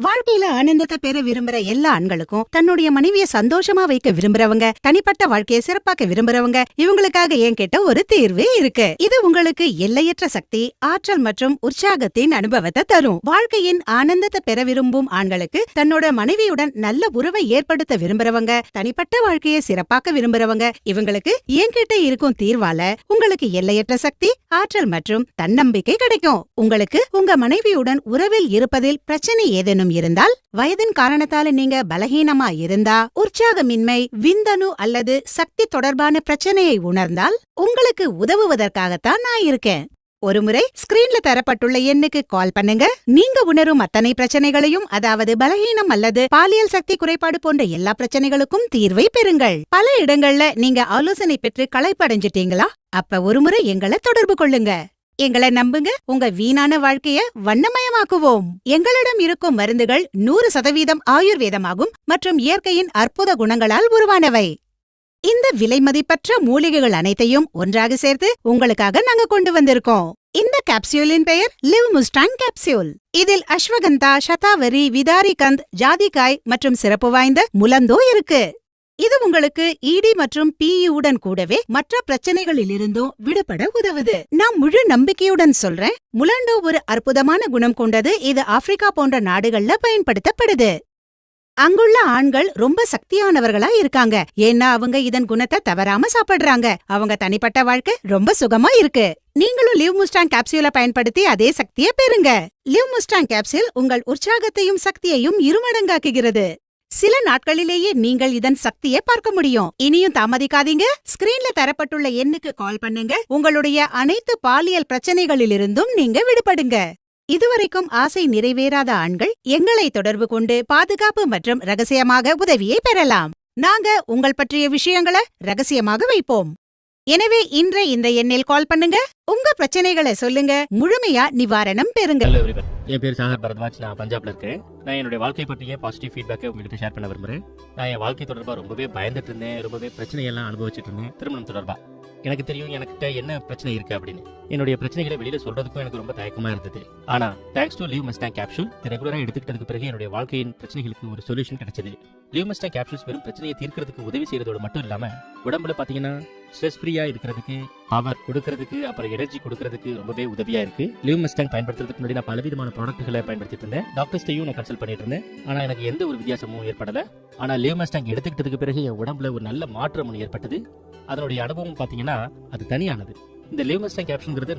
வாழ்க்கையில ஆனந்தத்தை பெற விரும்புற எல்லா ஆண்களுக்கும் தன்னுடைய மனைவிய சந்தோஷமா வைக்க விரும்புறவங்க, தனிப்பட்ட வாழ்க்கையை சிறப்பாக்க விரும்புறவங்க, இவங்களுக்காக ஏன் கேட்ட ஒரு தீர்வே இருக்கு. இது உங்களுக்கு எல்லையற்ற சக்தி, ஆற்றல் மற்றும் உற்சாகத்தின் அனுபவத்தை தரும். வாழ்க்கையின் ஆனந்தத்தை பெற விரும்பும் ஆண்களுக்கு, தன்னோட மனைவியுடன் நல்ல உறவை ஏற்படுத்த விரும்புறவங்க, தனிப்பட்ட வாழ்க்கையை சிறப்பாக்க விரும்புறவங்க, இவங்களுக்கு ஏன் கேட்ட இருக்கும் தீர்வால உங்களுக்கு எல்லையற்ற சக்தி, ஆற்றல் மற்றும் தன்னம்பிக்கை கிடைக்கும். உங்களுக்கு உங்க மனைவியுடன் உறவில் இருப்பதில் பிரச்சனை ஏதேனும் இருந்தால், வயதின் காரணத்தால நீங்க பலகீனமா இருந்தா, உற்சாகமின்மை, விந்தணு அல்லது சக்தி தொடர்பான பிரச்சனையை உணர்ந்தால், உங்களுக்கு உதவுவதற்காகத்தான் நான் இருக்கேன். ஒருமுறை ஸ்கிரீன்ல தரப்பட்டுள்ள எண்ணுக்கு கால் பண்ணுங்க. நீங்க உணரும் அத்தனை பிரச்சனைகளையும், அதாவது பலகீனம் அல்லது பாலியல் சக்தி குறைபாடு போன்ற எல்லா பிரச்சனைகளுக்கும் தீர்வை பெறுங்கள். பல இடங்கள்ல நீங்க ஆலோசனை பெற்று களைப்படைஞ்சிட்டீங்களா? அப்ப ஒருமுறை எங்களை தொடர்பு கொள்ளுங்க. எங்களை நம்புங்க, உங்க வீணான வாழ்க்கைய வண்ணமயமாக்குவோம். எங்களிடம் இருக்கும் மருந்துகள் 100% ஆயுர்வேதமாகும் மற்றும் இயற்கையின் அற்புத குணங்களால் உருவானவை. இந்த விலைமதிப்பற்ற மூலிகைகள் அனைத்தையும் ஒன்றாக சேர்த்து உங்களுக்காக நாங்க கொண்டு வந்திருக்கோம். இந்த கேப்சியூலின் பெயர் லிவ் முஸ்டாங் கேப்சியூல். இதில் அஸ்வகந்தா, சதாவரி, விதாரிகந்த், ஜாதிக்காய் மற்றும் சிறப்பு வாய்ந்த முலந்தோ இருக்கு. இது உங்களுக்கு இடி மற்றும் பிஇ-உடன் கூடவே மற்ற பிரச்சனைகளிலிருந்தும் விடுபட உதவுது. நான் முழு நம்பிக்கையுடன் சொல்றேன், முலண்டோ ஒரு அற்புதமான குணம் கொண்டது. இது ஆப்பிரிக்கா போன்ற நாடுகள்ல பயன்படுத்தப்படுது. அங்குள்ள ஆண்கள் ரொம்ப சக்தியானவர்களா இருக்காங்க, ஏன்னா அவங்க இதன் குணத்தை தவறாம சாப்பிடுறாங்க. அவங்க தனிப்பட்ட வாழ்க்கை ரொம்ப சுகமா இருக்கு. நீங்களும் லிவ் முஸ்டாங் கேப்சியூலை பயன்படுத்தி அதே சக்தியை பெறுங்க. லிவ் முஸ்டாங் கேப்சியூல் உங்கள் உற்சாகத்தையும் சக்தியையும் இருமடங்காக்குகிறது. சில நாட்களிலேயே நீங்கள் இதன் சக்தியை பார்க்க முடியும். இனியும் தாமதிக்காதீங்க. ஸ்கிரீன்ல தரப்பட்டுள்ள எண்ணுக்கு கால் பண்ணுங்க. உங்களுடைய அனைத்து பாலியல் பிரச்சனைகளிலிருந்தும் நீங்க விடுபடுங்க. இதுவரைக்கும் ஆசை நிறைவேறாத ஆண்கள் எங்களை தொடர்பு கொண்டு பாதுகாப்பு மற்றும் ரகசியமாக உதவியை பெறலாம். நாங்க உங்கள் பற்றிய விஷயங்களை ரகசியமாக வைப்போம். எனவே இன்று இந்த எண்ணில் கால் பண்ணுங்க. உங்க பிரச்சனைகளை சொல்லுங்க, முழுமையா நிவாரணம் பெறுங்க. என் பேர் சாகர் பரத்வாஜ். நான் பஞ்சாப்ல இருக்கேன். நான் என்னுடைய வாழ்க்கை பற்றிய பாசிட்டிவ் ஃபீட்பேக்கை உங்ககிட்ட ஷேர் பண்ண விரும்புறேன். நான் என் வாழ்க்கை தொடர்பாக ரொம்பவே பயந்துட்டு இருந்தேன், ரொம்பவே பிரச்சனையெல்லாம் அனுபவிச்சுட்டு இருந்தேன். திருமணம் தொடர்பா எனக்கு தெரியும் எனக்கிட்ட என்ன பிரச்சனை இருக்கு அப்படின்னு. என்னுடைய பிரச்சனைகளை வெளியில சொல்றதுக்கும் எனக்கு ரொம்ப தயக்கமா இருந்தது. ஆனா thanks to live Mustang capsule ரெகுலரா எடுத்துக்கிட்டதுக்கு பிறகு என்னுடைய வாழ்க்கையின் பிரச்சனைகளுக்கு ஒரு சொல்யூஷன் கிடைச்சது. லிவ் மஸ்டாங் கேப்சூல்ஸ் வெறும் பிரச்சனையை தீர்க்கிறதுக்கு உதவி செய்யறதோடு மட்டும் இல்லாம, உடம்புல பாத்தீங்கன்னா ஸ்ட்ரெஸ் ஃப்ரீயா இருக்கிறதுக்கு, பவர் கொடுக்கறதுக்கு, அப்புறம் எனர்ஜி கொடுக்கறதுக்கு ரொம்பவே உதவியா இருக்கு. லிவ் மஸ்டாங் பயன்படுத்துறதுக்கு முன்னாடி நான் பலவிதமான ப்ராடக்ட்களை பயன்படுத்திட்டு இருந்தேன். டாக்டர்ஸ்டையும் நான் கன்சல்ட் பண்ணிட்டு இருந்தேன். ஆனா எனக்கு எந்த ஒரு வித்தியாசமும் ஏற்படல. ஆனா லிவ் மஸ்டாங் எடுத்துக்கிட்டதுக்கு பிறகு என் உடம்புல ஒரு நல்ல மாற்றம் ஏற்பட்டது. அதனுடைய அனுபவம் பாத்தீங்கன்னா அது தனியானது. இந்த லிவ் மஸ்டாங் கேப்சூல்ங்கிறது